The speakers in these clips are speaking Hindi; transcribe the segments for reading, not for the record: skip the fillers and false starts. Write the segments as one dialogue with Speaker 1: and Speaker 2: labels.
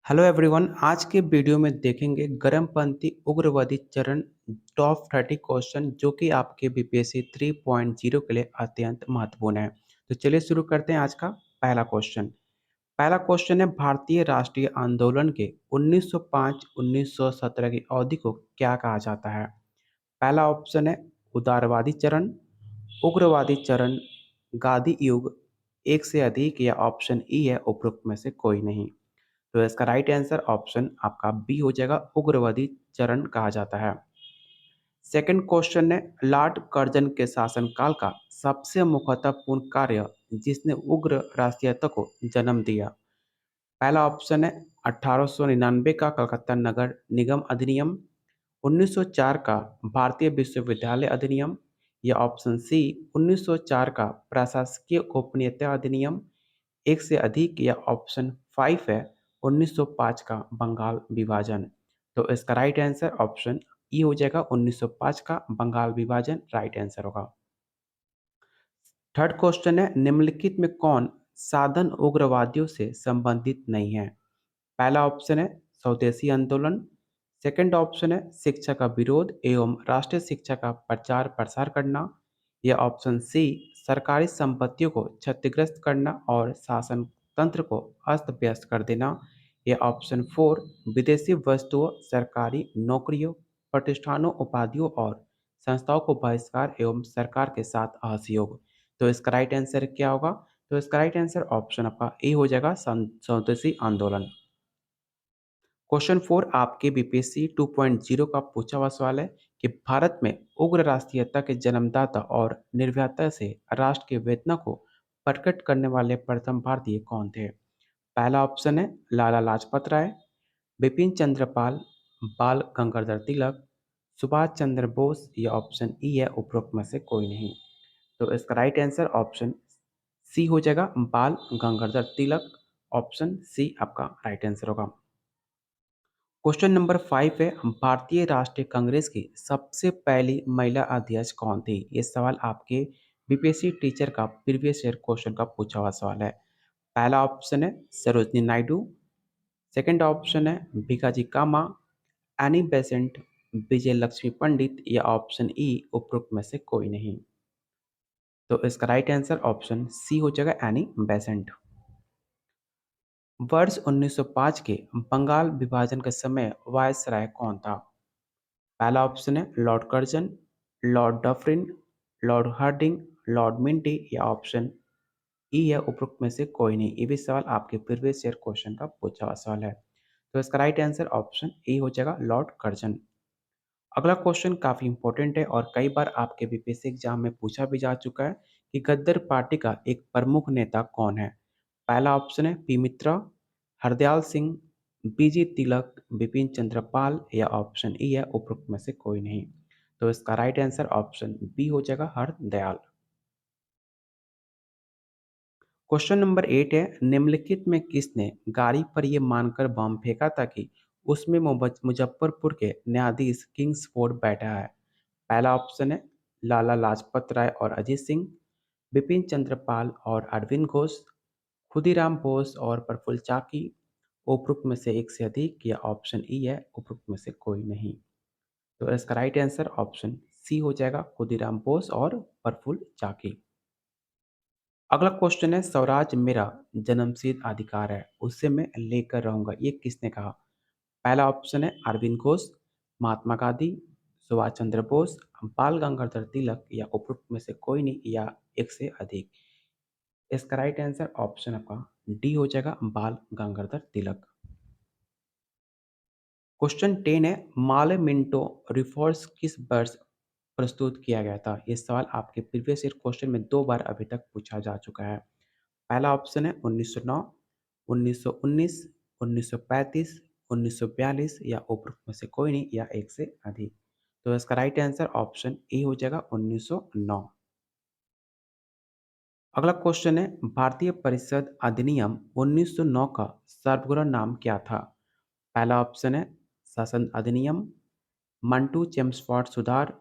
Speaker 1: Hello everyone. आज के वीडियो में देखेंगे गर्मपंथी उग्रवादी चरण टॉप 30 क्वेश्चन जो कि आपके बीपीएससी 3.0 के लिए अत्यंत महत्वपूर्ण है। तो चलिए शुरू करते हैं आज का पहला क्वेश्चन। पहला क्वेश्चन है, भारतीय राष्ट्रीय आंदोलन के 1905-1917 की अवधि को क्या कहा जाता है? पहला ऑप्शन है उदारवादी चरण, उग्रवादी चरण, गांधी युग, एक से अधिक, या ऑप्शन ई है उपरोक्त में से कोई नहीं। तो इसका राइट आंसर ऑप्शन आपका बी हो जाएगा, उग्रवादी चरण कहा जाता है। सेकंड क्वेश्चन है, लॉर्ड कर्जन के शासनकाल का सबसे महत्वपूर्ण कार्य जिसने उग्र राष्ट्रीयता को जन्म दिया। पहला ऑप्शन है 1899 का कलकत्ता नगर निगम अधिनियम, 1904 का भारतीय विश्वविद्यालय अधिनियम, या ऑप्शन सी 1904 का प्रशासकीय गोपनीयता अधिनियम, एक से अधिक, या ऑप्शन 5 है 1905 का बंगाल विभाजन। तो इसका राइट आंसर ऑप्शन ई हो जाएगा, 1905 का बंगाल विभाजन राइट आंसर होगा। थर्ड क्वेश्चन है, निम्नलिखित में कौन साधन उग्रवादियों से संबंधित नहीं है? पहला ऑप्शन है स्वदेशी आंदोलन, सेकंड ऑप्शन है शिक्षा का विरोध एवं राष्ट्रीय शिक्षा का प्रचार प्रसार करना, या ऑप्शन सी सरकारी संपत्तियों को क्षतिग्रस्त करना और शासन तंत्र को अस्त व्यस्त कर देना, या ऑप्शन फोर विदेशी वस्तुओं, सरकारी नौकरियों, प्रतिष्ठानों, उपाधियों और संस्थाओं को बहिष्कार एवं सरकार के साथ असहयोग। तो इसका राइट आंसर क्या होगा? तो इसका राइट आंसर ऑप्शन आपका ए हो जाएगा, स्वदेशी आंदोलन। क्वेश्चन 4 आपके बीपीएससी 2.0 का पूछा हुआ सवाल है कि भारत में उग्र राष्ट्रीयता के जन्मदाता और निर्भयता से राष्ट्र की वेदना को प्रकट करने वाले प्रथम भारतीय कौन थे? पहला ऑप्शन है लाला लाजपत राय, बिपिन चंद्र पाल, बाल गंगाधर तिलक, सुभाष चंद्र बोस, या ऑप्शन ई है उपरोक्त में से कोई नहीं। तो इसका राइट आंसर ऑप्शन सी हो जाएगा, बाल गंगाधर तिलक। ऑप्शन सी आपका राइट आंसर होगा। क्वेश्चन नंबर 5 है, भारतीय राष्ट्रीय कांग्रेस की सबसे पहली महिला अध्यक्ष कौन थी? ये सवाल आपके बीपीएससी टीचर का प्रीवियस ईयर क्वेश्चन का पूछा हुआ सवाल है। पहला ऑप्शन है सरोजनी नायडू, सेकंड ऑप्शन है भिकाजी कामा, एनी बेसेंट, विजय लक्ष्मी पंडित, या ऑप्शन ई उपरोक्त में से कोई नहीं। तो इसका राइट आंसर ऑप्शन सी हो जाएगा, एनी बेसेंट। वर्ष 1905 के बंगाल विभाजन के समय वायसराय कौन था? पहला ऑप्शन है Lord Curzon, Lord Dufferin, Lord Hardinge, Lord Minto, या ऑप्शन ई है उपरोक्त में से कोई नहीं। ये भी सवाल आपके प्रीवियस ईयर क्वेश्चन का पूछा हुआ सवाल है। तो इसका राइट आंसर ऑप्शन ए हो जाएगा, लॉर्ड कर्जन। अगला क्वेश्चन काफी इंपॉर्टेंट है और कई बार आपके बीपीएससी एग्जाम में पूछा भी जा चुका है कि गद्दर पार्टी का एक प्रमुख नेता कौन है? पहला ऑप्शन है पी मित्रा, हरदयाल सिंह, बीजी तिलक, बिपिन चंद्र पाल, या ऑप्शन ई है उपरोक्त में से कोई नहीं। तो इसका राइट आंसर ऑप्शन बी हो जाएगा, हरदयाल। क्वेश्चन नंबर 8 है, निम्नलिखित में किसने गाड़ी पर यह मानकर बम फेंका था कि उसमें मुजफ्फरपुर के न्यायाधीश किंग्सफोर्ड बैठा है? पहला ऑप्शन है लाला लाजपत राय और अजीत सिंह, बिपिन चंद्र पाल और अरविंद घोष, खुदीराम बोस और प्रफुल्ल चाकी, उपरोक्त में से एक से अधिक, या ऑप्शन ई है उपरोक्त में से कोई नहीं। तो इसका राइट आंसर ऑप्शन सी हो जाएगा, खुदीराम बोस और प्रफुल्ल चाकी। अगला क्वेश्चन है, स्वराज मेरा जन्मसिद्ध अधिकार है, उससे मैं लेकर रहूंगा, ये किसने कहा? पहला ऑप्शन है अरविंद घोष, महात्मा गांधी, सुभाष चंद्र बोस, बाल गंगाधर तिलक, या उपरोक्त में से कोई नहीं, या एक से अधिक। इसका राइट आंसर ऑप्शन आपका डी हो जाएगा, बाल गंगाधर तिलक। क्वेश्चन 10 है, माले मिंटो रिफॉर्म्स किस वर्ष प्रस्तुत किया गया था? ये सवाल आपके प्रीवियस ईयर क्वेश्चन में 2 बार अभी तक पूछा जा चुका है। पहला ऑप्शन है 1909, 1919, 1935, 1942, या उपरोक्त में से कोई नहीं, या एक से अधिक। तो इसका राइट आंसर ऑप्शन ए हो जाएगा, 1909। अगला क्वेश्चन है, भारतीय परिषद अधिनियम 1909 का सर्वग्रह नाम क्या था? पहला ऑप्शन है शासन अधिनियम, मंटू चेम्सफोर्ड सुधार,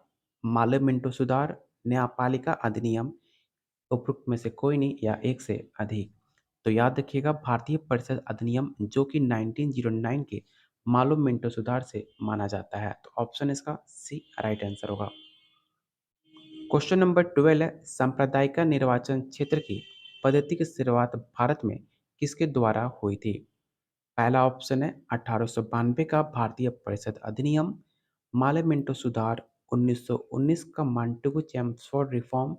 Speaker 1: माले मिंटो सुधार, न्यायपालिका अधिनियम, उपरोक्त में से कोई नहीं, या एक से अधिक। तो याद रखिएगा भारतीय परिषद अधिनियम जो कि 1909 के मालूम मिंटो सुधार से माना जाता है। तो ऑप्शन इसका सी राइट आंसर होगा। क्वेश्चन नंबर 12 है सांप्रदायिक निर्वाचन क्षेत्र की पद्धति की शुरुआत भारत में किसके द्वारा हुई थी? पहला ऑप्शन है 1892 का भारतीय परिषद अधिनियम, माले मिंटो सुधार, 1919 का मांटुगु चेम्सफोर्ड रिफॉर्म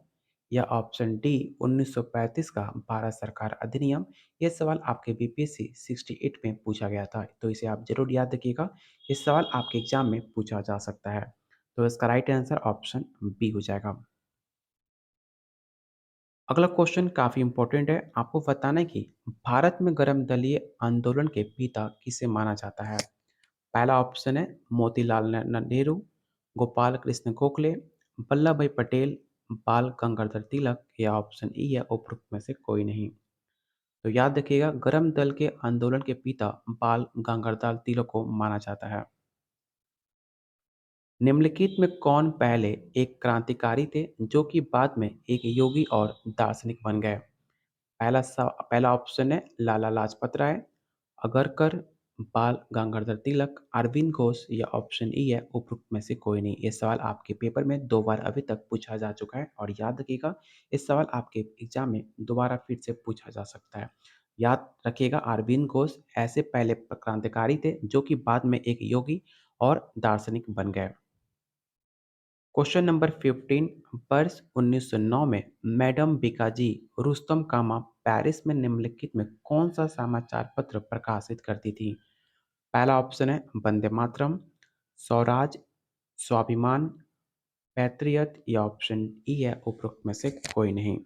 Speaker 1: या ऑप्शन डी 1935 का भारत सरकार अधिनियम। ये सवाल आपके बीपीएससी 68 में पूछा गया था, तो इसे आप जरूर याद रखिएगा। ये सवाल आपके एग्जाम में पूछा जा सकता है। तो इसका राइट आंसर ऑप्शन बी हो जाएगा। अगला क्वेश्चन काफ़ी इंपॉर्टेंट है। आपको बताना है कि भारत में गर्म दलीय आंदोलन के पिता किसे माना जाता है? पहला ऑप्शन है मोतीलाल नेहरू, गोपाल कृष्ण गोखले, वल्लभ भाई पटेल, बाल गंगाधर तिलक या ऑप्शन ई है उपरोक्त में से कोई नहीं। तो याद रखिएगा गर्म दल के आंदोलन के पिता बाल गंगाधर तिलक को माना जाता है। निम्नलिखित में कौन पहले एक क्रांतिकारी थे जो कि बाद में एक योगी और दार्शनिक बन गए? पहला ऑप्शन है लाला लाजपत राय, अगरकर, बाल गंगाधर तिलक, अरविंद घोष या ऑप्शन ई है उपरोक्त में से कोई नहीं। ये सवाल आपके पेपर में 2 बार अभी तक पूछा जा चुका है और याद रखिएगा इस सवाल आपके एग्जाम में दोबारा फिर से पूछा जा सकता है। याद रखिएगा अरविंद घोष ऐसे पहले क्रांतिकारी थे जो कि बाद में एक योगी और दार्शनिक बन गए। क्वेश्चन नंबर 15 वर्ष 1909 में मैडम बीकाजी रुस्तम कामा पेरिस में निम्नलिखित में कौन सा समाचार पत्र प्रकाशित करती थी? पहला ऑप्शन है वंदे मातरम, स्वराज, स्वाभिमान, पैट्रियट या ऑप्शन ई है उपरोक्त में से कोई नहीं।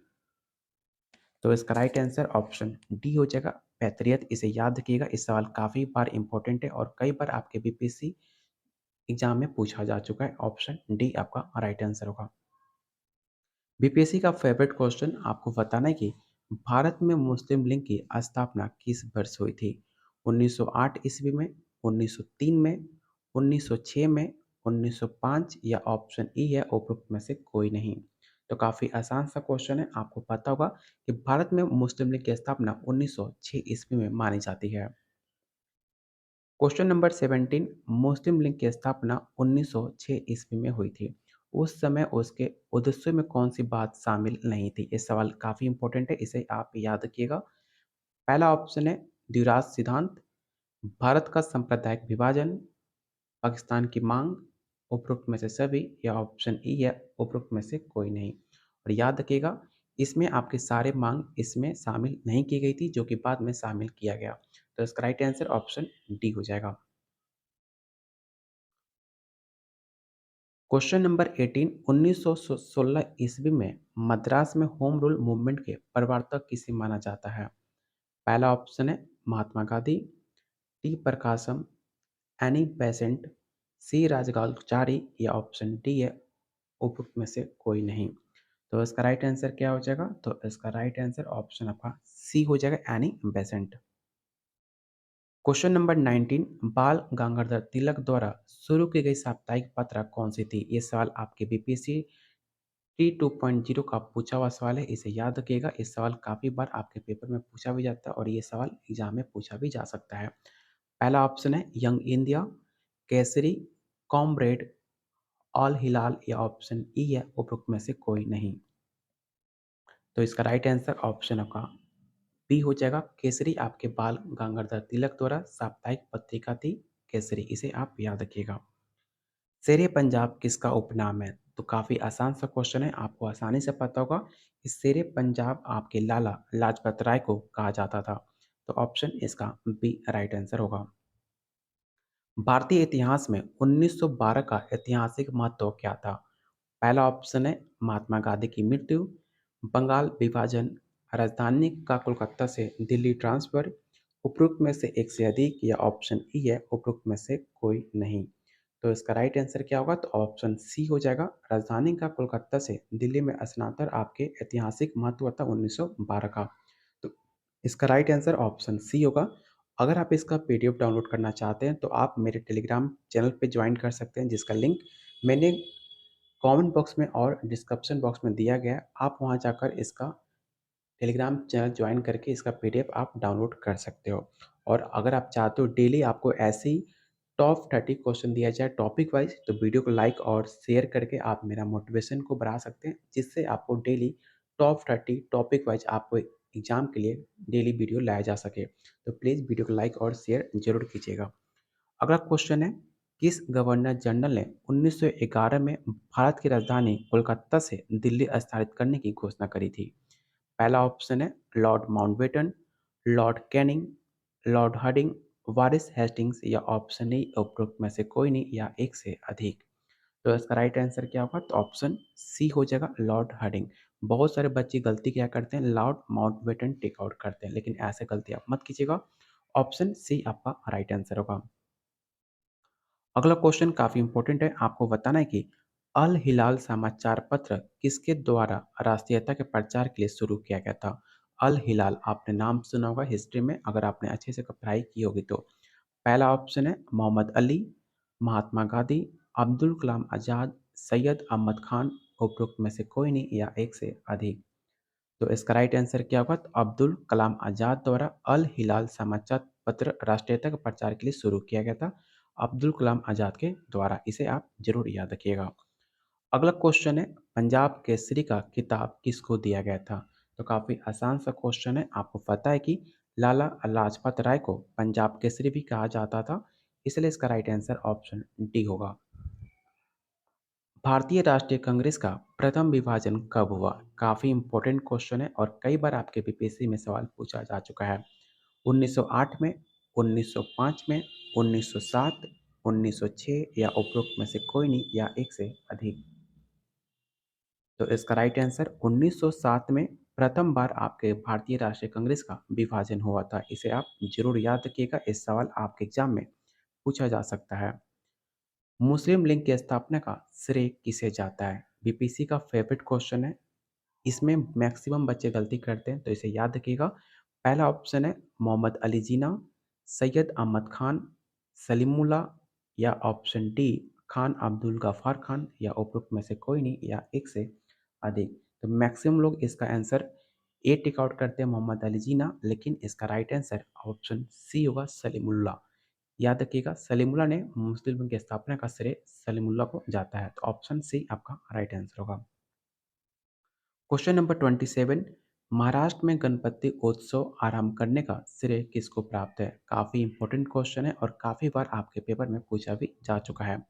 Speaker 1: तो इसका राइट आंसर ऑप्शन डी हो जाएगा पैट्रियट। इसे याद रखिएगा, इस सवाल काफी बार इंपॉर्टेंट है और कई बार आपके बीपीएससी एग्जाम में पूछा जा चुका है। ऑप्शन डी आपका राइट आंसर होगा। बीपीएससी का फेवरेट क्वेश्चन आपको बताना है कि भारत में मुस्लिम लीग की स्थापना किस वर्ष हुई थी? 1908 ईस्वी में, 1903 में, 1906 में, 1905 या ऑप्शन ई है उपरोक्त में से कोई नहीं। तो काफ़ी आसान सा क्वेश्चन है। आपको पता होगा कि भारत में मुस्लिम लीग की स्थापना 1906 ईस्वी में मानी जाती है। क्वेश्चन नंबर 17 मुस्लिम लीग की स्थापना 1906 ईस्वी में हुई थी। उस समय उसके उद्देश्यों में कौन सी बात शामिल नहीं थी? ये सवाल काफ़ी इंपॉर्टेंट है, इसे आप याद रखिएगा। पहला ऑप्शन है द्विराष्ट्र सिद्धांत, भारत का सांप्रदायिक विभाजन, पाकिस्तान की मांग, उपरोक्त में से सभी या ऑप्शन ई है उपरोक्त में से कोई नहीं। और याद रखिएगा इसमें आपके सारे मांग इसमें शामिल नहीं की गई थी जो कि बाद में शामिल किया गया। तो इसका राइट आंसर ऑप्शन डी हो जाएगा। क्वेश्चन नंबर 18 1916 ईस्वी में मद्रास में होम रूल मूवमेंट के प्रवर्तक किसे माना जाता है? पहला ऑप्शन है महात्मा गांधी, टी प्रकाशम, एनी बेसेंट, सी राजगोपालाचारी या ऑप्शन डी है उपरोक्त में से कोई नहीं। तो इसका राइट आंसर क्या हो जाएगा? तो इसका राइट आंसर ऑप्शन आपका सी हो जाएगा एनी बेसेंट। क्वेश्चन नंबर 19 बाल गंगाधर तिलक द्वारा शुरू की गई साप्ताहिक पत्रिका कौन सी थी? ये सवाल आपके बीपीएससी टी 2.0 का पूछा हुआ सवाल है, इसे याद रखिएगा। इस सवाल काफ़ी बार आपके पेपर में पूछा भी जाता है और ये सवाल एग्जाम में पूछा भी जा सकता है। पहला ऑप्शन है young India, Kesari, Comrade, Al Hilal या ऑप्शन ई है उपरोक्त में से कोई नहीं। तो इसका राइट आंसर ऑप्शन आपका बी हो जाएगा केसरी। आपके बाल गंगाधर तिलक द्वारा साप्ताहिक पत्रिका थी केसरी, इसे आप याद रखिएगा। शेरे पंजाब किसका उपनाम है? तो काफ़ी आसान सा क्वेश्चन है, आपको आसानी से पता होगा कि शेरे पंजाब आपके लाला लाजपत राय को कहा जाता था। तो ऑप्शन इसका बी राइट आंसर होगा। भारतीय इतिहास में 1912 का ऐतिहासिक महत्व क्या था? पहला ऑप्शन है महात्मा गांधी की मृत्यु, बंगाल विभाजन, राजधानी का कोलकाता से दिल्ली ट्रांसफर, उपरोक्त में से एक से अधिक या ऑप्शन ई है उपरोक्त में से कोई नहीं। तो इसका राइट आंसर क्या होगा? तो ऑप्शन सी हो जाएगा राजधानी का कोलकाता से दिल्ली में स्थानांतरण आपके ऐतिहासिक महत्व था 1912 का। तो इसका राइट आंसर ऑप्शन सी होगा। अगर आप इसका पीडीएफ डाउनलोड करना चाहते हैं तो आप मेरे टेलीग्राम चैनल पे ज्वाइन कर सकते हैं जिसका लिंक मैंने कमेंट बॉक्स में और डिस्क्रिप्शन बॉक्स में दिया गया है। आप वहां जाकर इसका टेलीग्राम चैनल ज्वाइन करके इसका पीडीएफ आप डाउनलोड कर सकते हो। और अगर आप चाहते हो डेली आपको ऐसे ही टॉप 30 क्वेश्चन दिया जाए टॉपिक वाइज, तो वीडियो को लाइक और शेयर करके आप मेरा मोटिवेशन को बढ़ा सकते हैं, जिससे आपको डेली टॉप 30 टॉपिक वाइज आपको एग्जाम के लिए डेली वीडियो लाया जा सके। तो प्लीज़ वीडियो को लाइक और शेयर जरूर कीजिएगा। अगला क्वेश्चन है, किस गवर्नर जनरल ने 1911 में भारत की राजधानी कोलकाता से दिल्ली स्थानांतरित करने की घोषणा करी थी? पहला ऑप्शन है Lord Mountbatten, Lord Canning, Lord Hardinge, Warren Hastings या ऑप्शन ए उपरोक्त में से कोई नहीं या एक से अधिक। तो इसका राइट आंसर क्या होगा? तो ऑप्शन सी हो जाएगा लॉर्ड हार्डिंग। बहुत सारे बच्चे गलती क्या करते हैं, लॉर्ड माउंटबेटन टेक आउट करते हैं, लेकिन ऐसे गलती आप मत कीजिएगा। ऑप्शन सी आपका राइट आंसर होगा। अगला क्वेश्चन काफी इंपॉर्टेंट है, आपको बताना है कि अल हिलाल समाचार पत्र किसके द्वारा राष्ट्रीयता के प्रचार के लिए शुरू किया गया था? अल हिलाल आपने नाम सुना होगा हिस्ट्री में, अगर आपने अच्छे से पढ़ाई की होगी तो। पहला ऑप्शन है मोहम्मद अली, महात्मा गांधी, अब्दुल कलाम आजाद, सैयद अहमद खान, उपरोक्त में से कोई नहीं या एक से अधिक। तो इसका राइट आंसर क्या होगा? तो अब्दुल कलाम आजाद द्वारा अल हिलाल समाचार पत्र राष्ट्रीयता के प्रचार के लिए शुरू किया गया था, अब्दुल कलाम आजाद के द्वारा। इसे आप जरूर याद रखिएगा। अगला क्वेश्चन है, पंजाब केसरी का खिताब किसको दिया गया था? तो काफी आसान सा क्वेश्चन है, आपको पता है कि लाला लाजपत राय को पंजाब केसरी भी कहा जाता था, इसलिए इसका राइट आंसर ऑप्शन डी होगा। भारतीय राष्ट्रीय कांग्रेस का प्रथम विभाजन कब हुआ? काफी इंपॉर्टेंट क्वेश्चन है और कई बार आपके बीपीएससी में सवाल पूछा जा चुका है। 1908 में, 1905 में, 1907, 1906 या उपरोक्त में से कोई नहीं या एक से अधिक। तो इसका राइट आंसर 1907 में प्रथम बार आपके भारतीय राष्ट्रीय कांग्रेस का विभाजन हुआ था। इसे आप जरूर याद रखिएगा, इस सवाल आपके एग्जाम में पूछा जा सकता है। मुस्लिम लीग की स्थापना का श्रेय किसे जाता है? बीपीएससी का फेवरेट क्वेश्चन है, इसमें मैक्सिमम बच्चे गलती करते हैं, तो इसे याद रखिएगा। पहला ऑप्शन है मोहम्मद अली जिन्ना, सैयद अहमद खान, सलीमुल्लाह या ऑप्शन डी खान अब्दुल गफ्फार खान या उपरोक्त में से कोई नहीं या एक से अधिक। तो मैक्सिमम लोग इसका आंसर ए टिक आउट करते हैं मोहम्मद अली जिन्ना, लेकिन इसका राइट आंसर ऑप्शन सी होगा सलीमुल्लाह। याद रखिएगा, सलीमुल्लाह ने मुस्लिम लीग की स्थापना का श्रेय सलीमुल्लाह को जाता है, तो ऑप्शन सी आपका राइट आंसर होगा। क्वेश्चन नंबर 27, महाराष्ट्र में गणपति उत्सव आरंभ करने का श्रेय किसको प्राप्त है? काफी इंपॉर्टेंट क्वेश्चन है और काफी बार आपके पेपर में पूछा भी जा चुका है।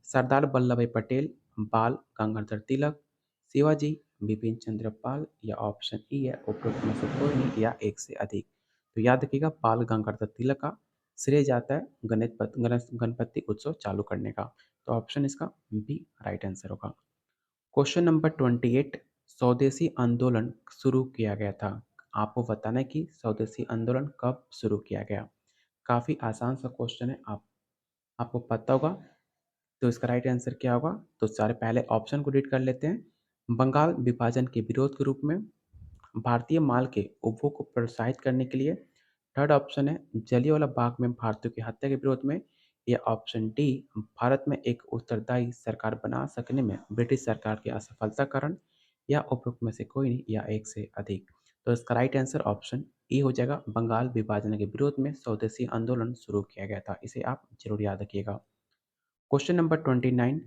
Speaker 1: सरदार वल्लभ भाई पटेल, बाल गंगाधर तिलक, शिवाजी, बिपिन चंद्र पाल या ऑप्शन ई है उपरोक्त में से कोई नहीं या एक से अधिक। तो याद रखिएगा, बाल गंगाधर तिलक का श्रेय जाता है गणपति उत्सव चालू करने का, तो ऑप्शन इसका बी राइट आंसर होगा। क्वेश्चन नंबर 28, स्वदेशी आंदोलन शुरू किया गया था। आपको बताना है कि स्वदेशी आंदोलन कब शुरू किया गया। काफ़ी आसान सा क्वेश्चन है, आपको पता होगा, तो इसका राइट आंसर क्या होगा? तो सारे पहले ऑप्शन को रीड कर लेते हैं। बंगाल विभाजन के विरोध के रूप में, भारतीय माल के उपभोग को प्रोत्साहित करने के लिए, थर्ड ऑप्शन है जलियांवाला बाग में भारतीयों की हत्या के विरोध में, या ऑप्शन डी भारत में एक उत्तरदायी सरकार बना सकने में ब्रिटिश सरकार की असफलता कारण, या उपरोक्त में से कोई नहीं या एक से अधिक। तो इसका राइट आंसर ऑप्शन ए हो जाएगा, बंगाल विभाजन के विरोध में स्वदेशी आंदोलन शुरू किया गया था। इसे आप जरूर याद रखिएगा। क्वेश्चन नंबर 29,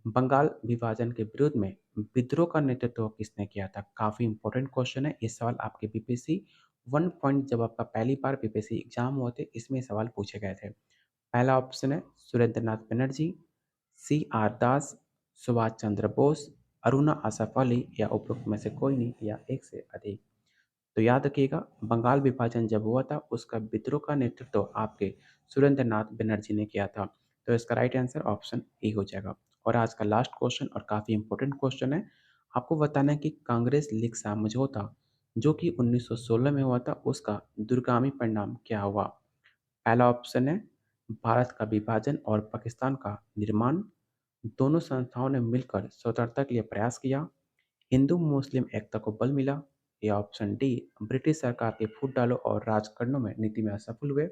Speaker 1: बंगाल विभाजन के विरोध में विद्रोह का नेतृत्व किसने किया था? काफी इंपॉर्टेंट क्वेश्चन है, ये सवाल आपके बीपीएससी 1 पॉइंट जब आपका पहली बार बीपीएससी एग्जाम हुए थे, इसमें सवाल पूछे गए थे। पहला ऑप्शन है सुरेंद्र नाथ बनर्जी, सी आर दास, सुभाष चंद्र बोस, अरुणा आसफ अली या उपरोक्त में से कोई नहीं या एक से अधिक। तो याद रखिएगा, बंगाल विभाजन जब हुआ था उसका विद्रोह का नेतृत्व आपके सुरेंद्र नाथ बनर्जी ने किया था, तो इसका राइट आंसर ऑप्शन ए हो जाएगा। और आज का लास्ट क्वेश्चन और काफ़ी इंपॉर्टेंट क्वेश्चन है, आपको बताना है कि कांग्रेस लीग समझौता जो कि 1916 में हुआ था उसका दूरगामी परिणाम क्या हुआ? पहला ऑप्शन है भारत का विभाजन और पाकिस्तान का निर्माण, दोनों संस्थाओं ने मिलकर स्वतंत्रता के लिए प्रयास किया, हिंदू मुस्लिम एकता को बल मिला, या ऑप्शन डी ब्रिटिश सरकार के फूट डालो और राजकरणों में नीति में असफल हुए,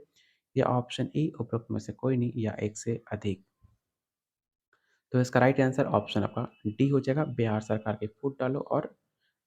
Speaker 1: या ऑप्शन ई उपरोक्त में से कोई नहीं या एक से अधिक। तो इसका राइट आंसर ऑप्शन आपका डी हो जाएगा, बिहार सरकार के फूट डालो और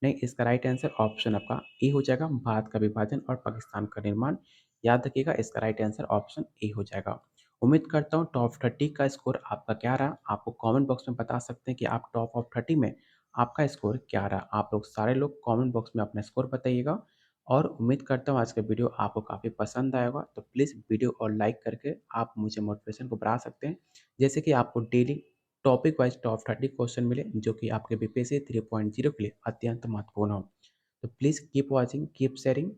Speaker 1: नहीं, इसका राइट आंसर ऑप्शन आपका ए हो जाएगा, भारत का विभाजन और पाकिस्तान का निर्माण। याद रखिएगा, इसका राइट आंसर ऑप्शन ए हो जाएगा। उम्मीद करता हूँ टॉप 30 का स्कोर आपका क्या रहा। आपको कमेंट बॉक्स में बता सकते हैं कि आप टॉप ऑफ 30 में आपका स्कोर क्या रहा। आप लोग सारे लोग कमेंट बॉक्स में अपना स्कोर बताइएगा और उम्मीद करता हूँ आज का वीडियो आपको काफ़ी पसंद आया होगा। तो प्लीज़ वीडियो और लाइक करके आप मुझे मोटिवेशन को बढ़ा सकते हैं, जैसे कि आपको daily topic wise top 30 question मिले जो कि आपके बीपीएससी 3.0 के लिए अत्यंत महत्वपूर्ण हो। तो please keep watching, keep sharing.